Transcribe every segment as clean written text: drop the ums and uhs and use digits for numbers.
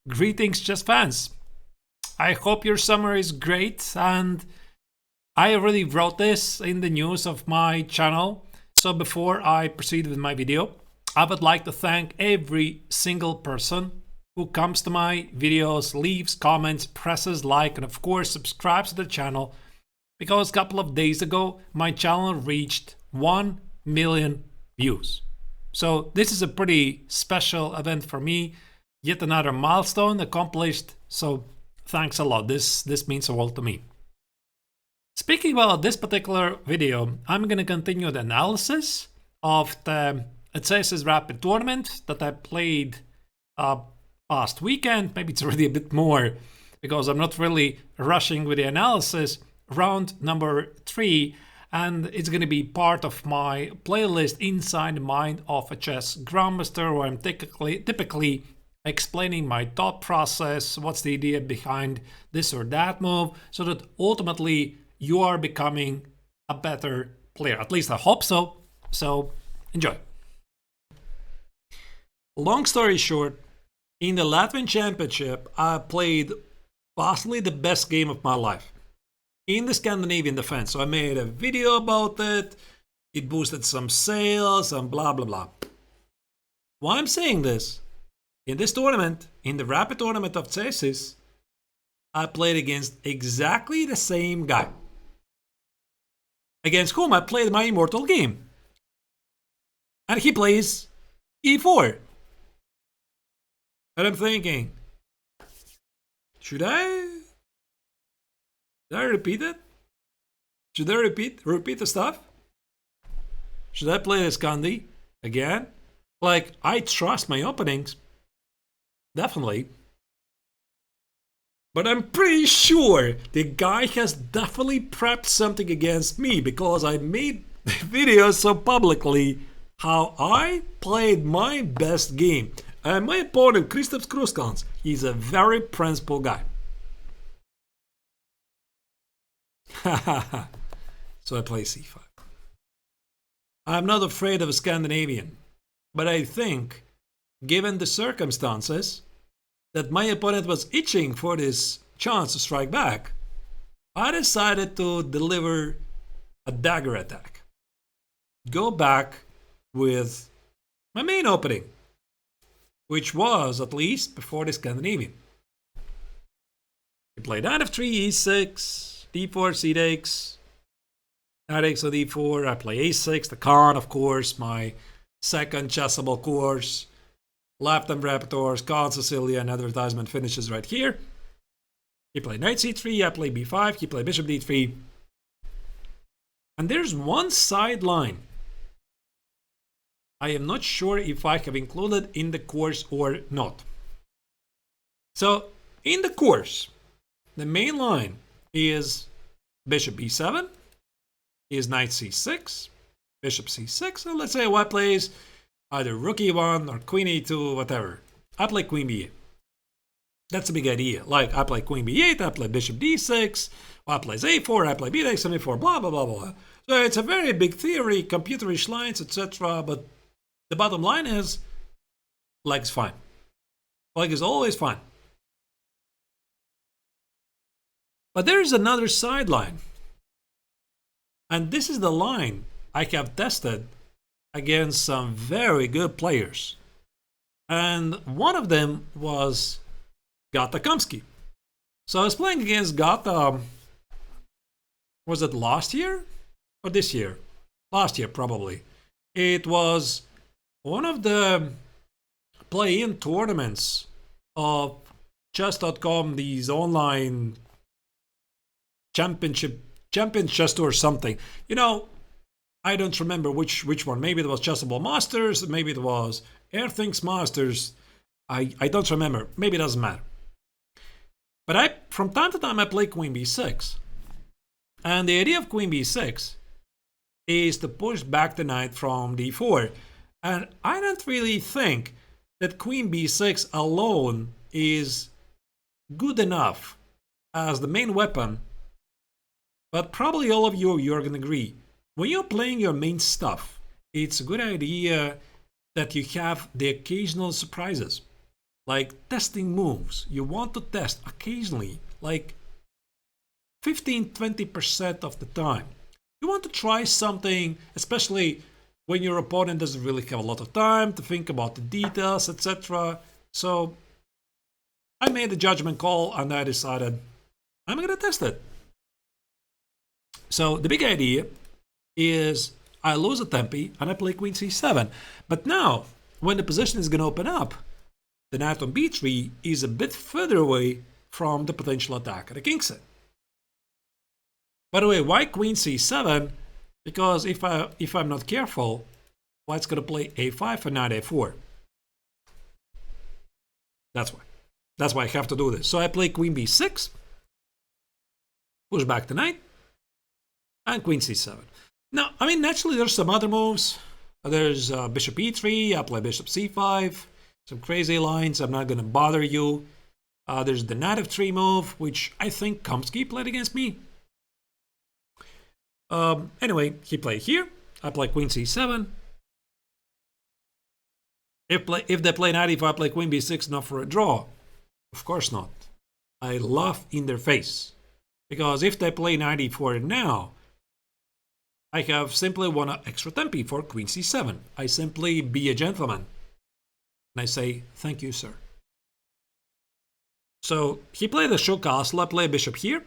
Greetings, chess fans. I hope your summer is great, and I already wrote this in the news of my channel. So before I proceed with my video, I would like to thank every single person who comes to my videos, leaves comments, presses like, and of course subscribes to the channel, because a couple of days ago my channel reached 1 million views. So this is a pretty special event for me. Yet another milestone accomplished, so thanks a lot. This means a lot to me. Speaking about this particular video, I'm going to continue the analysis of the Arturs Rapid Tournament that I played past weekend. Maybe it's already a bit more because I'm not really rushing with the analysis. Round number 3, and it's going to be part of my playlist Inside the Mind of a Chess Grandmaster, where I'm typically explaining my thought process, what's the idea behind this or that move, so that ultimately you are becoming a better player. At least I hope so. So enjoy. Long story short, in the Latvian Championship, I played possibly the best game of my life in the Scandinavian defense. So I made a video about it. It boosted some sales and blah, blah, blah. Why I'm saying this? In this tournament, in the Rapid Tournament of Chess, I played against exactly the same guy, against whom I played my immortal game. And he plays e4. And I'm thinking, should I repeat it? Should I repeat the stuff? Should I play this Scandi again? Like, I trust my openings. Definitely. But I'm pretty sure the guy has definitely prepped something against me, because I made videos so publicly how I played my best game. And my opponent, Kristaps Kruskans, he's a very principled guy. So I play c5. I'm not afraid of a Scandinavian, but I think, given the circumstances, that my opponent was itching for this chance to strike back, I decided to deliver a dagger attack. Go back with my main opening, which was, at least before the Scandinavian. We played knight f3, e6, d4, c takes, knight takes on d4, I play a6, the Khan, of course, my second chessable course. Lifetime repertoires, Khan Cecilia, and advertisement finishes right here. He played knight c3, I play b5, he played bishop d3. And there's one sideline I am not sure if I have included in the course or not. So, in the course, the main line is bishop e7, is knight c6, bishop c6, and let's say white plays either rook e1 or queen e2, whatever. I play queen b8. That's a big idea. Like, I play queen b8, I play bishop d6, I play a4, I play b takes on e4, blah, blah, blah, blah. So it's a very big theory, computerish lines, etc. But the bottom line is, black is fine. Black is always fine. But there is another sideline. And this is the line I have tested against some very good players. And one of them was Gata Kamsky. So I was playing against Gata, was it last year or this year? Last year, probably. It was one of the play-in tournaments of chess.com, these online champion chess tour or something. You know, I don't remember which one. Maybe it was Chessable Masters, maybe it was Airthings Masters. I don't remember. Maybe it doesn't matter. But from time to time I play queen b6. And the idea of queen b6 is to push back the knight from d4. And I don't really think that queen b6 alone is good enough as the main weapon. But probably all of you are going to agree. When you're playing your main stuff, it's a good idea that you have the occasional surprises. like testing moves. You want to test occasionally, like 15-20% of the time. You want to try something, especially when your opponent doesn't really have a lot of time to think about the details, etc. So I made a judgment call and I decided I'm going to test it. So the big idea is I lose a tempi and I play queen c7. But now, when the position is going to open up, the knight on b3 is a bit further away from the potential attack at the kingside. By the way, why queen c7? Because if I'm not careful, white's going to play a5 and knight a4. That's why. That's why I have to do this. So I play queen b6, push back the knight, and queen c7. Now, I mean, naturally, there's some other moves. There's bishop e3, I play bishop c5, some crazy lines, I'm not going to bother you. There's the knight f3 move, which I think Kamsky played against me. Anyway, he played here, I play queen c7. If they play knight e5, I play queen b6, not for a draw. Of course not. I laugh in their face. Because if they play knight e4 now, I have simply one extra tempi for queen c7. I simply be a gentleman. And I say, thank you, sir. So he played a show castle, I play bishop here.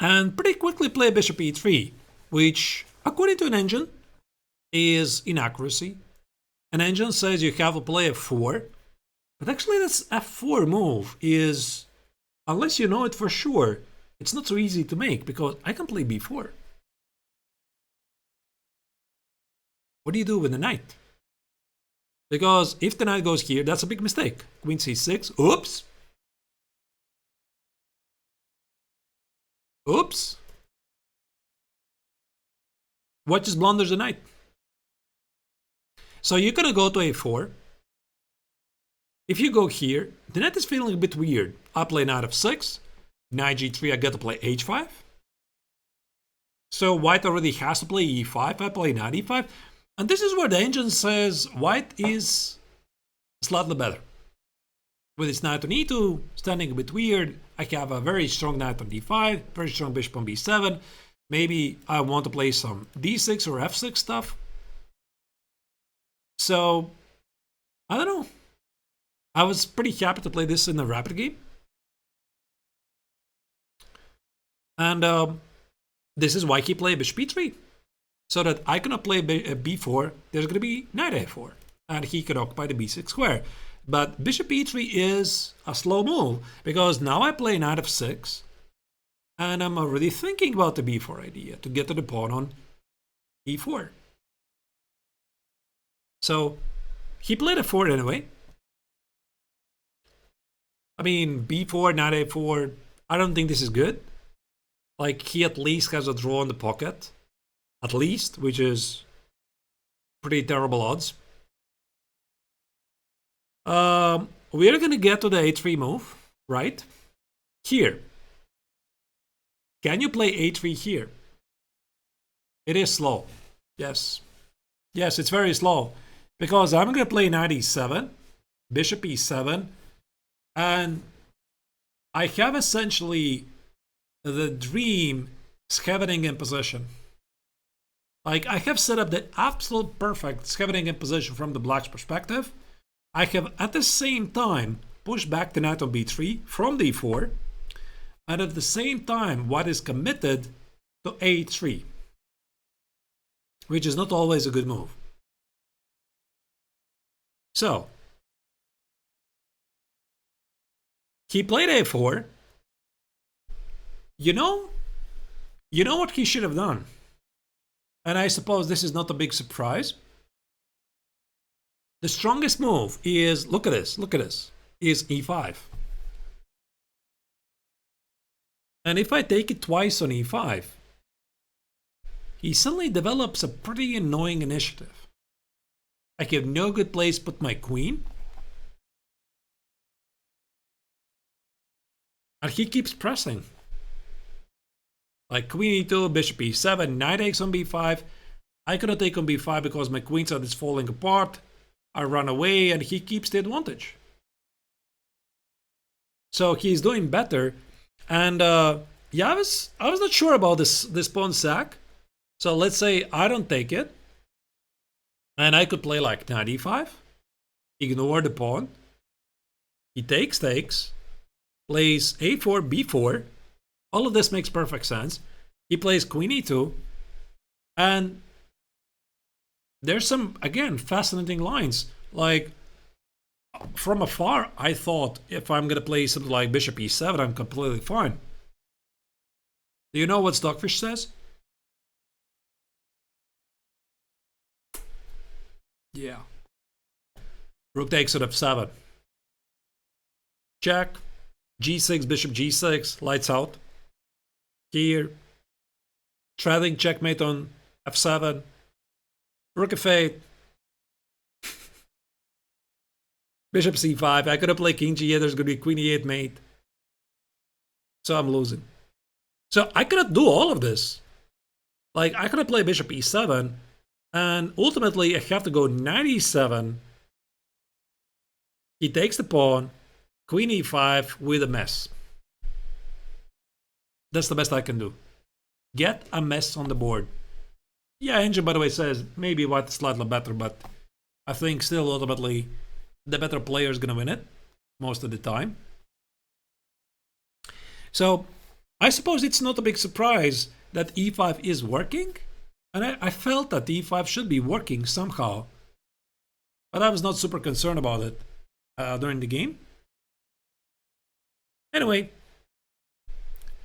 And pretty quickly play bishop e3, which, according to an engine, is inaccuracy. An engine says you have to play f4. But actually this f4 move is, unless you know it for sure, it's not so easy to make because I can play b4. What do you do with the knight? Because if the knight goes here, that's a big mistake. Queen c6, oops. Oops. What just blunders the knight? So you're gonna go to a4. If you go here, the knight is feeling a bit weird. I play knight f6, knight g3, I get to play h5. So white already has to play e5, I play knight e5. And this is where the engine says white is slightly better. With its knight on e2, standing a bit weird, I have a very strong knight on d5, very strong bishop on b7. Maybe I want to play some d6 or f6 stuff. So, I don't know. I was pretty happy to play this in a rapid game. And this is why he played bishop e3. So that I cannot play b4, there's going to be knight a4. And he can occupy the b6 square. But bishop e3 is a slow move, because now I play knight f6. And I'm already thinking about the b4 idea, to get to the pawn on e4. So, he played f4 anyway. I mean, b4, knight a4, I don't think this is good. Like, he at least has a draw in the pocket. At least, which is pretty terrible odds. We're going to get to the a3 move, right? Here. Can you play a3 here? It is slow. Yes. Yes, it's very slow. Because I'm going to play knight e7, bishop e7, and I have essentially the dream Scheveningen position. Like, I have set up the absolute perfect Scheveningen position from the black's perspective. I have at the same time pushed back the knight on b3 from d4, and at the same time white is committed to a3, which is not always a good move. So, he played a4. You know what he should have done? And I suppose this is not a big surprise. The strongest move is, look at this, is e5. And if I take it twice on e5, he suddenly develops a pretty annoying initiative. I have no good place to put my queen. And he keeps pressing. Like queen e2, bishop e7, knight takes on b5. I cannot take on b5 because my queen side is falling apart. I run away, and he keeps the advantage. So he's doing better. And yeah, I was not sure about this pawn sack. So let's say I don't take it, and I could play like knight e5, ignore the pawn. He takes, plays a4, b4. All of this makes perfect sense. He plays queen e2, and there's some, again, fascinating lines. Like, from afar, I thought if I'm going to play something like bishop e7, I'm completely fine. Do you know what Stockfish says? Yeah. Rook takes at f7. Check. g6, bishop g6, lights out. Here. Threading checkmate on f7. Rook f8. Bishop c5. I could have played king g8. There's going to be queen e8 mate. So I'm losing. So I cannot do all of this. Like, I could have played bishop e7. And ultimately, I have to go knight e7. He takes the pawn. Queen e5 with a mess. That's the best I can do. Get a mess on the board. Yeah, Engine, by the way, says maybe white is slightly better, but I think still ultimately the better player is going to win it most of the time. So I suppose it's not a big surprise that e5 is working. And I felt that e5 should be working somehow. But I was not super concerned about it during the game. Anyway,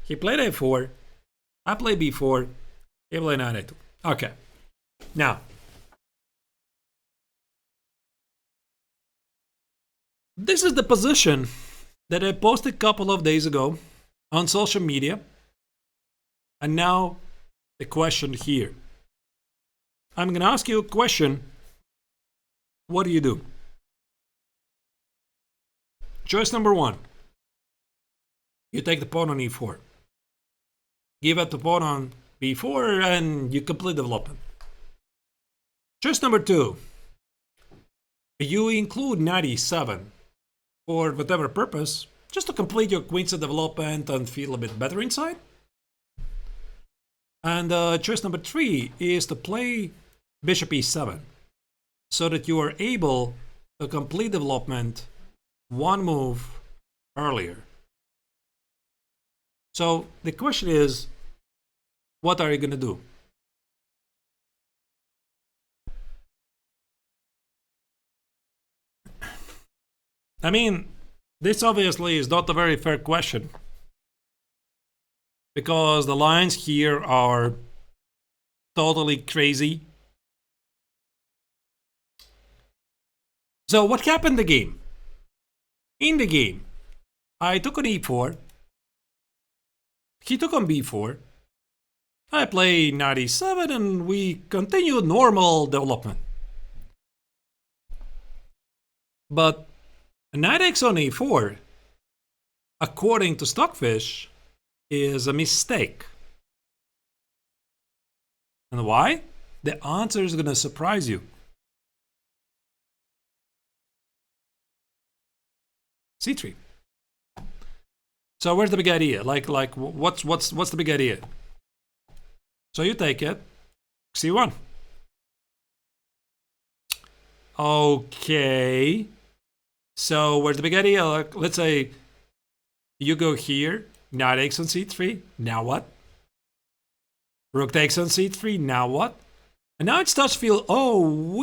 he played a4. I played b4. He played knight a2. Okay. Now, this is the position that I posted a couple of days ago on social media. And now the question here. I'm going to ask you a question. What do you do? Choice number one. You take the pawn on e4. Give up the pawn on b4 and you complete development. Choice number two. You include knight e7 for whatever purpose, just to complete your queenside development and feel a bit better inside. And choice number three is to play bishop e7 so that you are able to complete development one move earlier. So the question is, what are you going to do? I mean, this obviously is not a very fair question, because the lines here are totally crazy. So what happened in the game? In the game, I took on e4. He took on b4. I play knight e7 and we continue normal development. But knight x on e4, according to Stockfish, is a mistake. And why? The answer is going to surprise you. c3. So where's the big idea? Like what's the big idea? So you take it, c1. Okay. So where's the big idea? Like, let's say you go here, knight takes on c3. Now what? Rook takes on c3. Now what? And now it starts to feel, oh,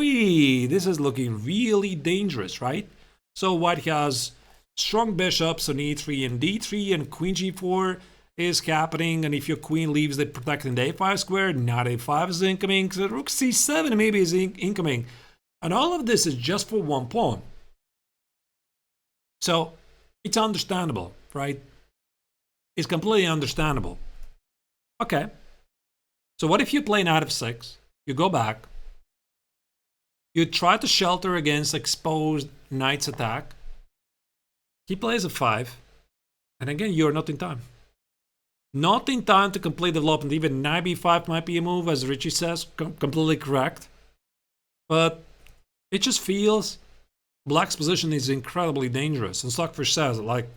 this is looking really dangerous, right? So white has strong bishops on e3 and d3, and queen g4 is happening. And if your queen leaves the protecting the a5 square, knight a5 is incoming. So rook c7 maybe is incoming. And all of this is just for one pawn. So it's understandable, right? It's completely understandable. Okay. So what if you play knight f6? You go back. You try to shelter against exposed knight's attack. He plays f5. And again, you're not in time. Not in time to complete development. Even knight b5 might be a move, as Richie says. Completely correct. But It just feels black's position is incredibly dangerous. And Stockfish says, like,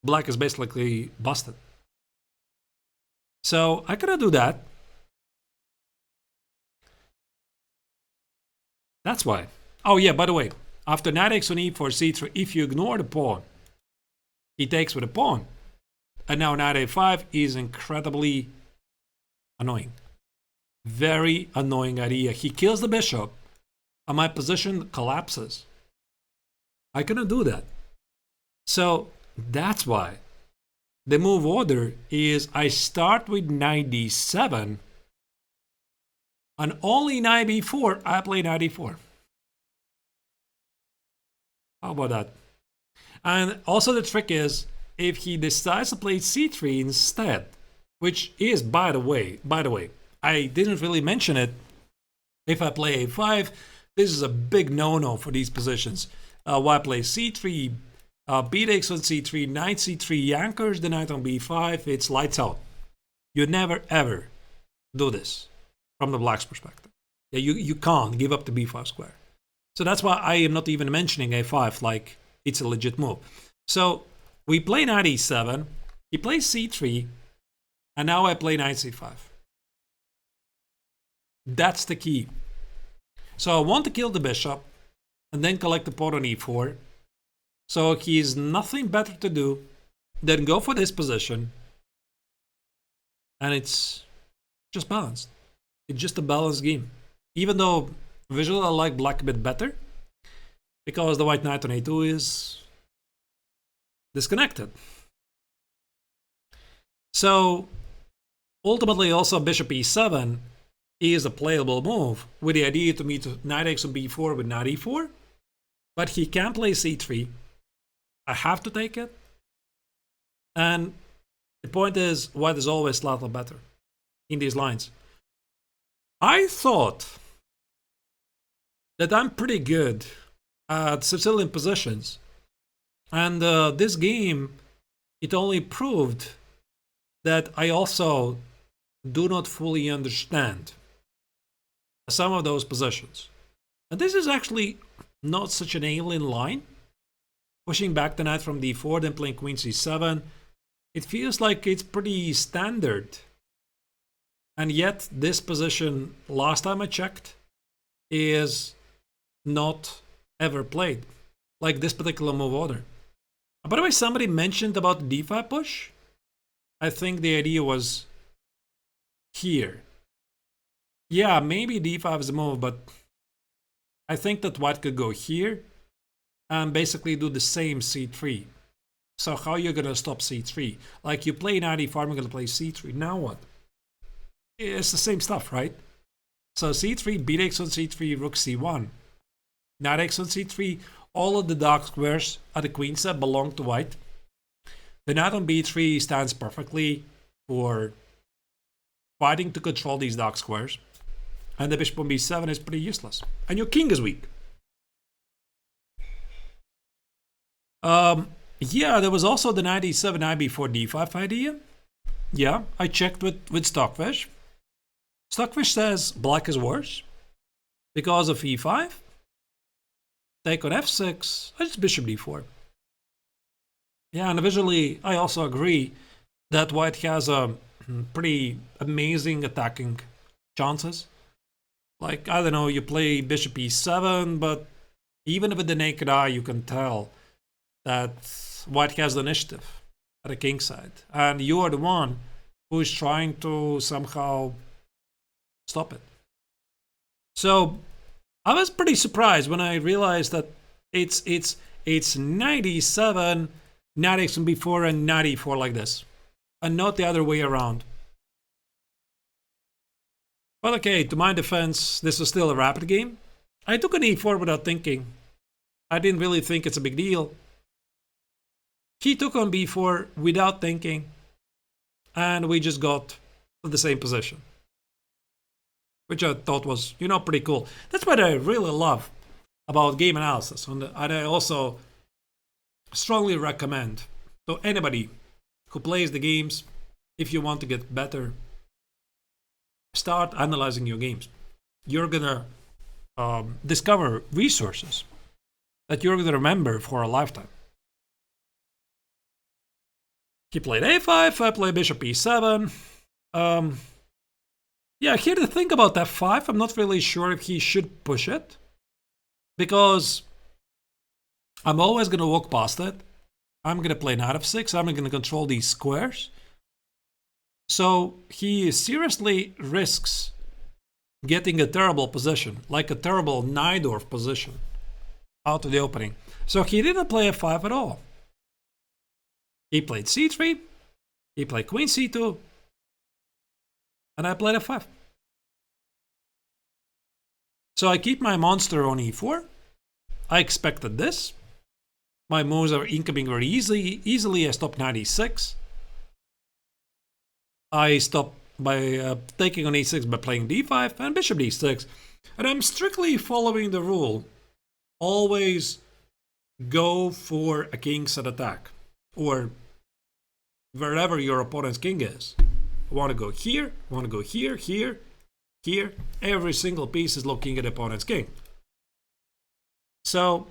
black is basically busted. So I cannot do that. That's why. Oh yeah, by the way, after knight x on e4 c3, if you ignore the pawn, he takes with a pawn. And now knight a5 is incredibly annoying. Very annoying idea. He kills the bishop, and my position collapses. I cannot do that. So that's why the move order is I start with knight d7, and only knight b4, I play knight d4. How about that? And also the trick is, if he decides to play c3 instead, which is, by the way, I didn't really mention it. If I play a5, this is a big no-no for these positions. Why play c3, b takes on c3, knight c3 anchors the knight on b5, it's lights out. You never ever do this from the black's perspective. Yeah, you can't give up the b5 square. So that's why I am not even mentioning a5 like it's a legit move. So we play knight e7, he plays c3, and now I play knight c5. That's the key. So I want to kill the bishop and then collect the pawn on e4. So he has nothing better to do than go for this position. And it's just balanced. It's just a balanced game. Even though visually I like black a bit better, because the white knight on a2 is disconnected. So ultimately also bishop e7 is a playable move with the idea to meet knight x on b4 with knight e4, but he can play c3. I have to take it. And the point is, white is always slightly better in these lines. I thought that I'm pretty good at Sicilian positions. And this game, it only proved that I also do not fully understand some of those positions. And this is actually not such an alien line. Pushing back the knight from d4, then playing queen c7. It feels like it's pretty standard. And yet, this position, last time I checked, is not ever played. Like this particular move order. By the way, somebody mentioned about the d5 push. I think the idea was here. Yeah, maybe d5 is the move, but I think that white could go here and basically do the same c3. So how are you going to stop c3? Like you play knight e4, I'm going to play c3. Now what? It's the same stuff, right? So c3, b takes on c3, rook c1. Knight x on c3, all of the dark squares at the queen set belong to white. The knight on b3 stands perfectly for fighting to control these dark squares. And the bishop on b7 is pretty useless. And your king is weak. Yeah, there was also the knight e7, knight b4, d5 idea. Yeah, I checked with Stockfish. Stockfish says black is worse because of e5. Take on f6, it's bishop d4. Yeah, and visually, I also agree that white has a pretty amazing attacking chances. Like, I don't know, you play bishop e7, but even with the naked eye, you can tell that white has the initiative at the Kingside. And you are the one who is trying to somehow stop it. So I was pretty surprised when I realized that it's knight e7, knight x on b4, and knight e4 like this, and not the other way around. But okay, to my defense, this was still a rapid game. I took an e4 without thinking. I didn't really think it's a big deal. He took on b4 without thinking, and we just got to the same position, which I thought was, pretty cool. That's what I really love about game analysis, and I also strongly recommend to anybody who plays the games, if you want to get better, start analyzing your games. You're gonna discover resources that you're going to remember for a lifetime. He played a5, I played bishop e7. Yeah, here to think about f5, I'm not really sure if he should push it, because I'm always going to walk past it. I'm going to play knight f6, I'm going to control these squares. So he seriously risks getting a terrible position, like a terrible Najdorf position, out of the opening. So he didn't play f5 at all. He played c3, he played queen c2, and I played f5. So I keep my monster on e4. I expected this. My moves are incoming very easily. I stopped knight e6. I stopped by taking on e6 by playing d5 and bishop d6. And I'm strictly following the rule. Always go for a kingside attack, or wherever your opponent's king is. I want to go here, I want to go here, here, here. Every single piece is looking at the opponent's king. So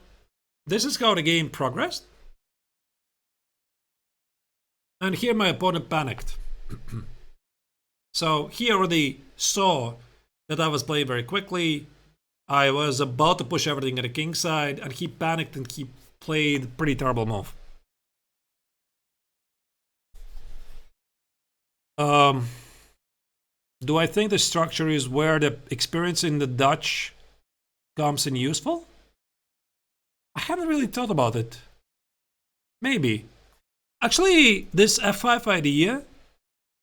this is how the game progressed. And here my opponent panicked. So he already saw that I was playing very quickly. I was about to push everything at the king side, and he panicked and he played a pretty terrible move. Do I think the structure is where the experience in the Dutch comes in useful? I haven't really thought about it. Maybe. Actually, this f5 idea,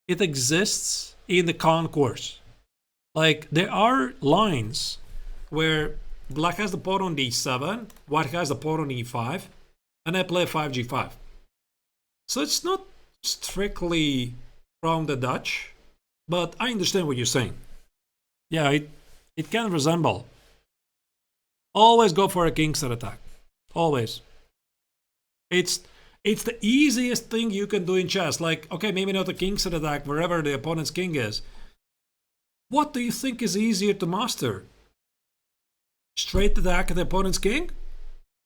it exists in the concourse. Like, there are lines where black has the pawn on d7, white has the pawn on e5, and I play 5g5. So it's not strictly from the Dutch, but I understand what you're saying. Yeah, it can resemble. Always go for a kingside attack. Always. It's the easiest thing you can do in chess. Like, okay, maybe not a kingside attack wherever the opponent's king is. What do you think is easier to master? Straight attack at the opponent's king?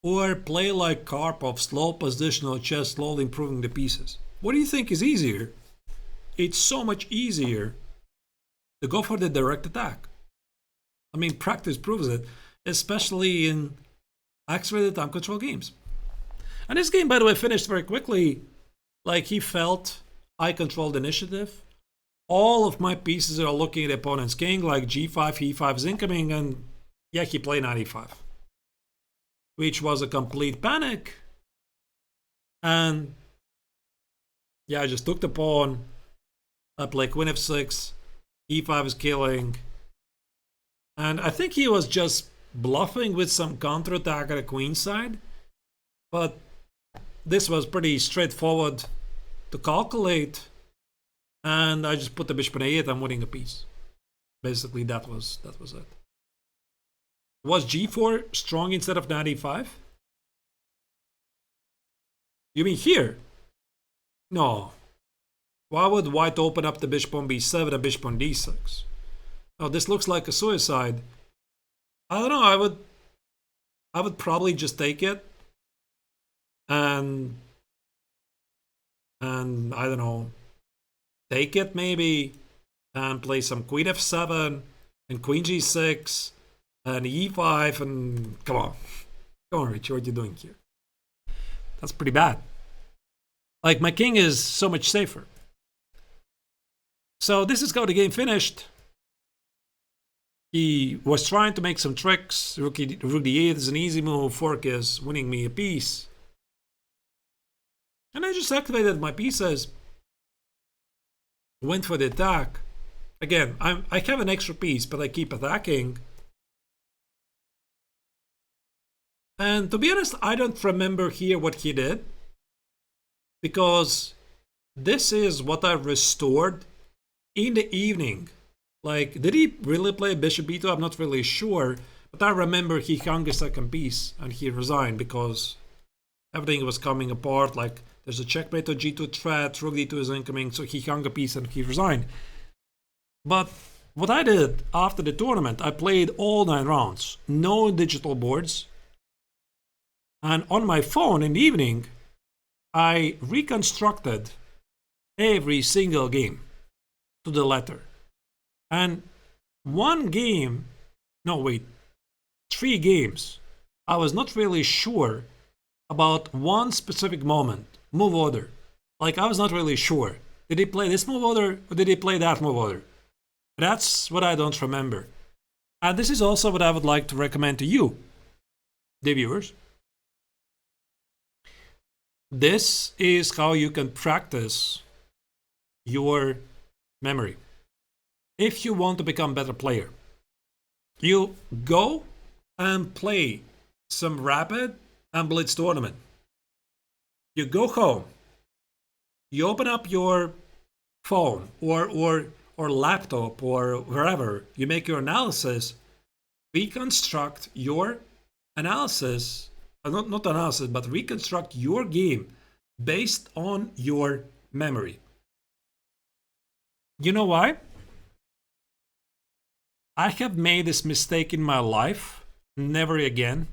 Or play like Karpov, slow positional chess, slowly improving the pieces? What do you think is easier? It's so much easier to go for the direct attack. I mean, practice proves it, especially in accelerated time control games. And this game, by the way, finished very quickly. Like, he felt I controlled initiative. All of my pieces are looking at the opponent's king, like g5, e5 is incoming, and yeah, he played knight e5, which was a complete panic. And yeah, I just took the pawn. I played queen f6, e5 is killing. And I think he was just bluffing with some counterattack at the queen side. But this was pretty straightforward to calculate. And I just put the bishop on a8, I'm winning a piece. Basically, that was it. Was g4 strong instead of knight e5? You mean here? No. Why would white open up the bishop on b7 and bishop on d6? Oh, this looks like a suicide. I don't know, I would probably just take it. And I don't know, take it maybe, and play some queen f7 and queen g6 and e5, and come on, Richard, what are you doing here? That's pretty bad. Like, my king is so much safer. So this is how the game finished. He was trying to make some tricks. Rook d8 is an easy move. Fork is winning me a piece. And I just activated my pieces. Went for the attack. Again, I have an extra piece, but I keep attacking. And to be honest, I don't remember here what he did. Because this is what I restored in the evening. Like, did he really play bishop b2? I'm not really sure. But I remember he hung a second piece and he resigned because everything was coming apart. Like, there's a checkmate on g2 threat, rook d2 is incoming, so he hung a piece and he resigned. But what I did after the tournament, I played all 9 rounds, no digital boards. And on my phone in the evening, I reconstructed every single game to the letter. And 3 games, I was not really sure about one specific moment, move order. Like, I was not really sure. Did he play this move order or did he play that move order? That's what I don't remember. And this is also what I would like to recommend to you, the viewers. This is how you can practice your memory. If you want to become a better player, you go and play some rapid and blitz tournament. You go home, you open up your phone or laptop or wherever, you make your analysis, reconstruct your analysis, not analysis, but reconstruct your game based on your memory. You know why? I have made this mistake in my life, never again.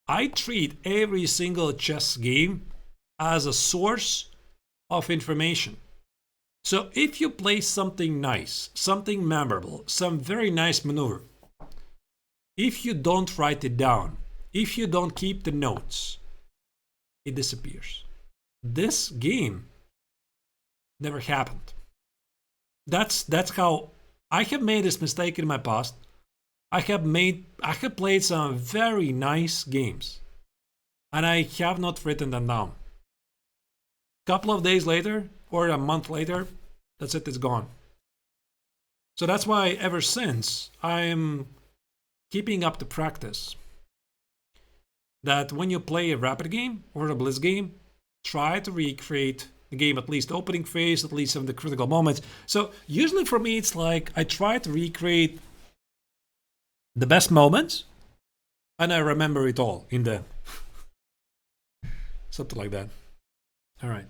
I treat every single chess game as a source of information. So if you play something nice, something memorable, some very nice maneuver, if you don't write it down, if you don't keep the notes, it disappears. This game never happened. That's how I have made this mistake in my past. I have played some very nice games, and I have not written them down. A couple of days later or a month later, that's it, it's gone. So that's why ever since I'm keeping up the practice that when you play a rapid game or a blitz game, try to recreate the game, at least the opening phase, at least some of the critical moments. So usually for me, it's like I try to recreate the best moments and I remember it all in the something like that. All right.